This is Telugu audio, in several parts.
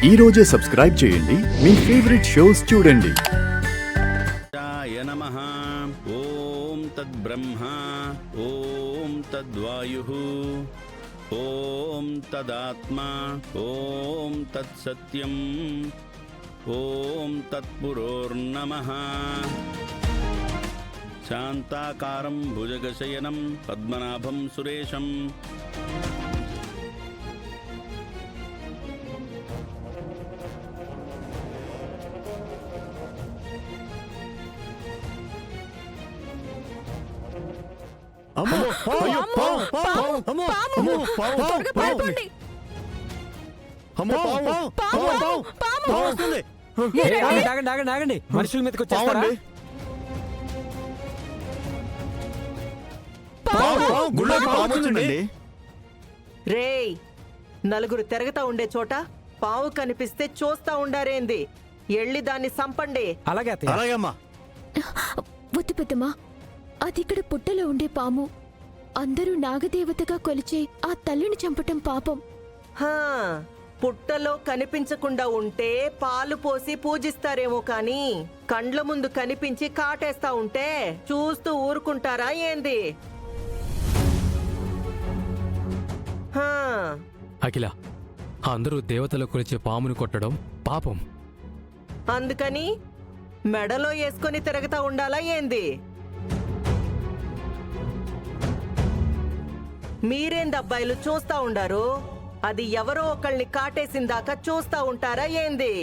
ఈ రోజే సబ్స్క్రైబ్ చేయండి మీ ఫేవరెట్ షోస్ చూడండి. నమః. ఓం తద్బ్రహ్మ ఓం తద్వాయుః ఓం తదాత్మ ఓం తత్సత్యం ఓం తత్పురోర్నమః. శాంతాకారం భుజగశయనం పద్మనాభం సురేశం. ఆగండి మనుషుల మీదకి వచ్చేస్తారా? రేయ్, నలుగురు తిరగతా ఉండే చోట పావు కనిపిస్తే చూస్తా ఉండారేంది? ఎళ్ళి దాన్ని సంపండి. అలాగే అలాగమ్మా. వద్దు పెద్దమ్మా, అది ఇక్కడ పుట్టలో ఉండే పాము. అందరూ నాగదేవతగా కొలిచే ఆ తల్లిని చంపటం పాపం. హా, పుట్టలో కనిపించకుండా ఉంటే పాలు పోసి పూజిస్తారేమో కాని కండ్ల ముందు కనిపించి కాటేస్తా ఉంటే చూస్తూ ఊరుకుంటారా ఏంది? హా, అఖిల, అందరూ దేవతలు కొలిచే పాముని కొట్టడం పాపం. అందుకని మెడలో వేసుకొని తిరగతా ఉండాలా ఏంది? మీరేందబ్బాయిలు చూస్తా ఉండారు? అది ఎవరో ఒకళ్ళని కాటేసిందాకా చూస్తా ఉంటారా ఏంది?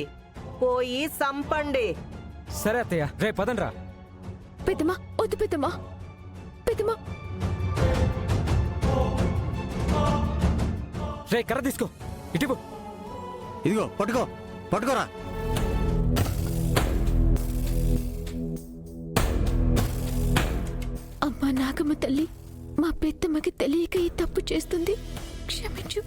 పోయి సంపండి. సరే అత్తయ్య, రే పదండ్రా. పెద్దమ్మా వద్దు పెద్దమ్మా. పెద్దమ్మా రే కర్ర తీసుకో, ఇటు ఇదిగో పట్టుకోరా. అమ్మా నాగమ్మ తల్లి, మా పెద్దమ్మకి తెలియక ఈ తప్పు చేస్తుంది, క్షమించు.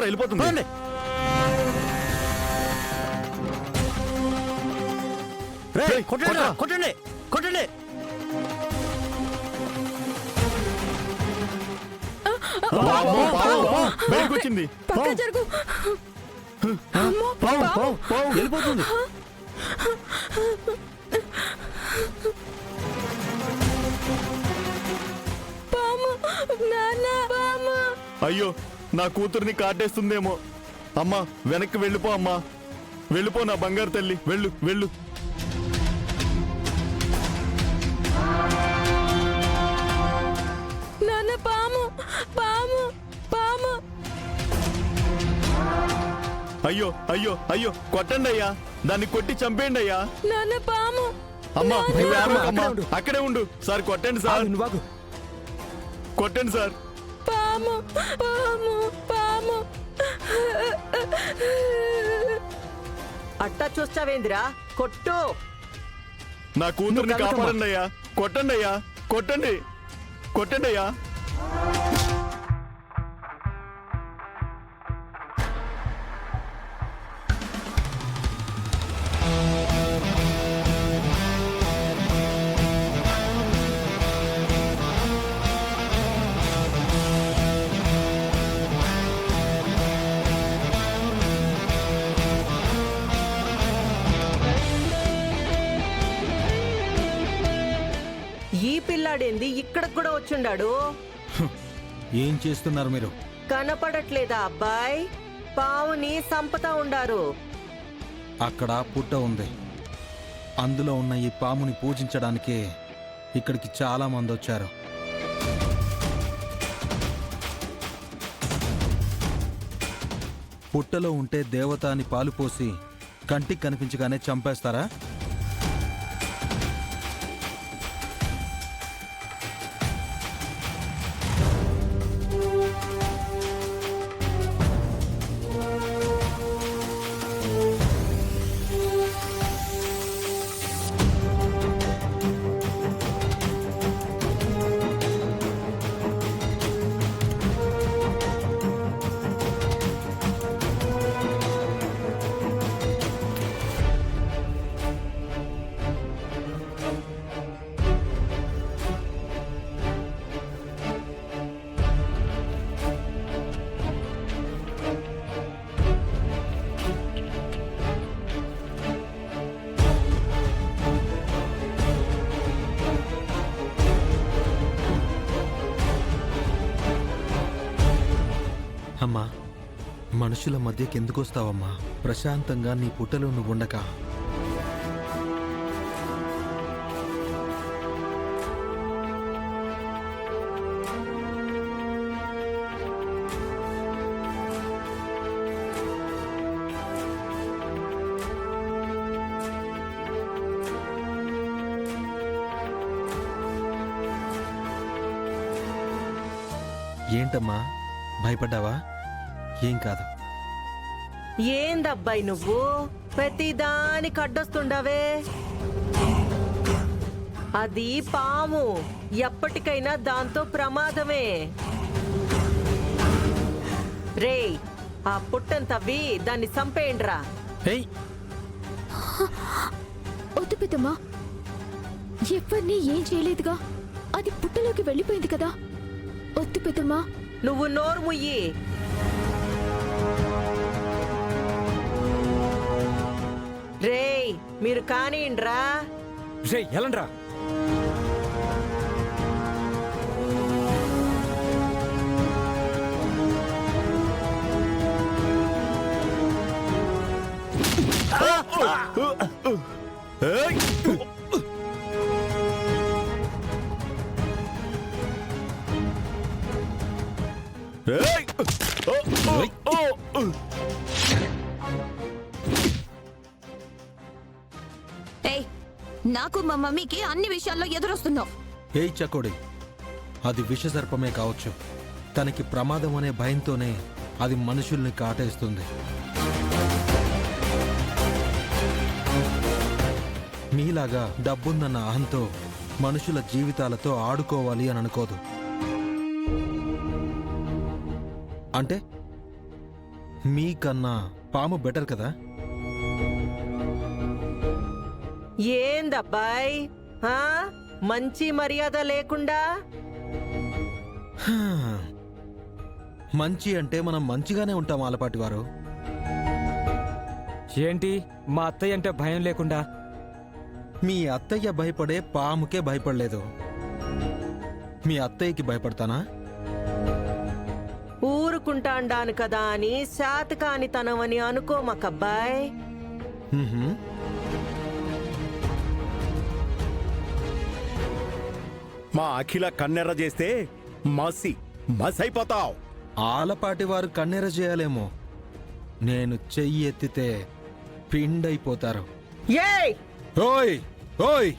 వెళ్ళిపోతుంది. కొట్టండి. వచ్చింది. పక్క జరుగు. వెళ్ళిపోతుంది. అయ్యో, నా కూతుర్ని కాటేస్తుందేమో. అమ్మా వెనక్కి వెళ్ళిపో. అమ్మా వెళ్ళిపో నా బంగారు తల్లి, వెళ్ళు. నాన్న పాము పాము పాము. అయ్యో కొట్టండి అయ్యా, దాన్ని కొట్టి చంపేయండి అయ్యా. నాన్న పాము. అమ్మా అక్కడే ఉండు సార్. కొట్టండి సార్, కొట్టండి సార్. పాము పాము పాము. అట్టా చూస్తావేందిరా? కొట్టు. నా కూతుర్ని కాపాడండి అయ్యా. కొట్టండి అయ్యా, కొట్టండి అయ్యా. ఈ పిల్లాడేంది ఇక్కడికి కూడా వచ్చుండాడు? ఏం చేస్తున్నారు మీరు? కనపడట్లేదా అబ్బాయి? పావుని సంపతా ఉండారు. అక్కడ పుట్ట ఉంది. అందులో ఉన్న ఈ పాముని పూజించడానికే ఇక్కడికి చాలా మంది వచ్చారు. పుట్టలో ఉంటే దేవత అని పాలు పోసి కంటికి కనిపించగానే చంపేస్తారా? అమ్మా, మనుషుల మధ్యకి ఎందుకు వస్తావమ్మా? ప్రశాంతంగా నీ పుట్టలో నువ్వు ఉండక. ఏంటమ్మా, భయపడ్డావా? ఏం కాదు. ఏందబ్బాయి నువ్వు ప్రతిదానికి అడ్డొస్తుండవే? అది పాము, ఎప్పటికైనా దాంతో ప్రమాదమే. రేయ్, ఆ పుట్టను తవ్వి దాన్ని చంపేయండ్రా. ఏయ్, వద్దు పెద్దమ్మా, ఎవరిని ఏం చేయలేదుగా. అది పుట్టలోకి వెళ్ళిపోయింది కదా. వద్దు పెద్దమ్మా. నువ్వు నోరు ముయ్యి. రేయ్, మీరు కానియండ్రా. రే ఎలండ్రా. ఏయ్! ఏయ్! ఓ! ఏయ్, నాకు మా మమ్మీకి అన్ని విషయాల్లో ఎదురొస్తున్నావు. ఏయ్ చకోడి, అది విషసర్పమే కావచ్చు. తనకి ప్రమాదం అనే భయంతోనే అది మనుషుల్ని కాటేస్తుంది. మీలాగా డబ్బుందన్న అహంతో మనుషుల జీవితాలతో ఆడుకోవాలి అని అనుకోదు. అంటే మీకన్నా పాము బెటర్ కదా. ఏందబ్బాయ్, ఆ? మంచి మర్యాద లేకుండా. హా, మంచి అంటే మనం మంచిగానే ఉంటాం ఆలపాటి వారు. ఏంటి మా అత్తయ్య అంటే భయం లేకుండా? మీ అత్తయ్య భయపడే పాముకే భయపడలేదు. మీ అత్తయ్యకి భయపడతానా? ఊరుకుంటాండాను కదా అని శాతకానితనమని అనుకోమకబ్బాయ్. హుహు. మా అఖిల కన్నెర్ర చేస్తే మసైపోతావు. ఆలపాటి వారు కన్నెర చేయాలేమో, నేను చెయ్యి ఎత్తితే పిండైపోతారు. ఏయ్, ఓయ్ ఓయ్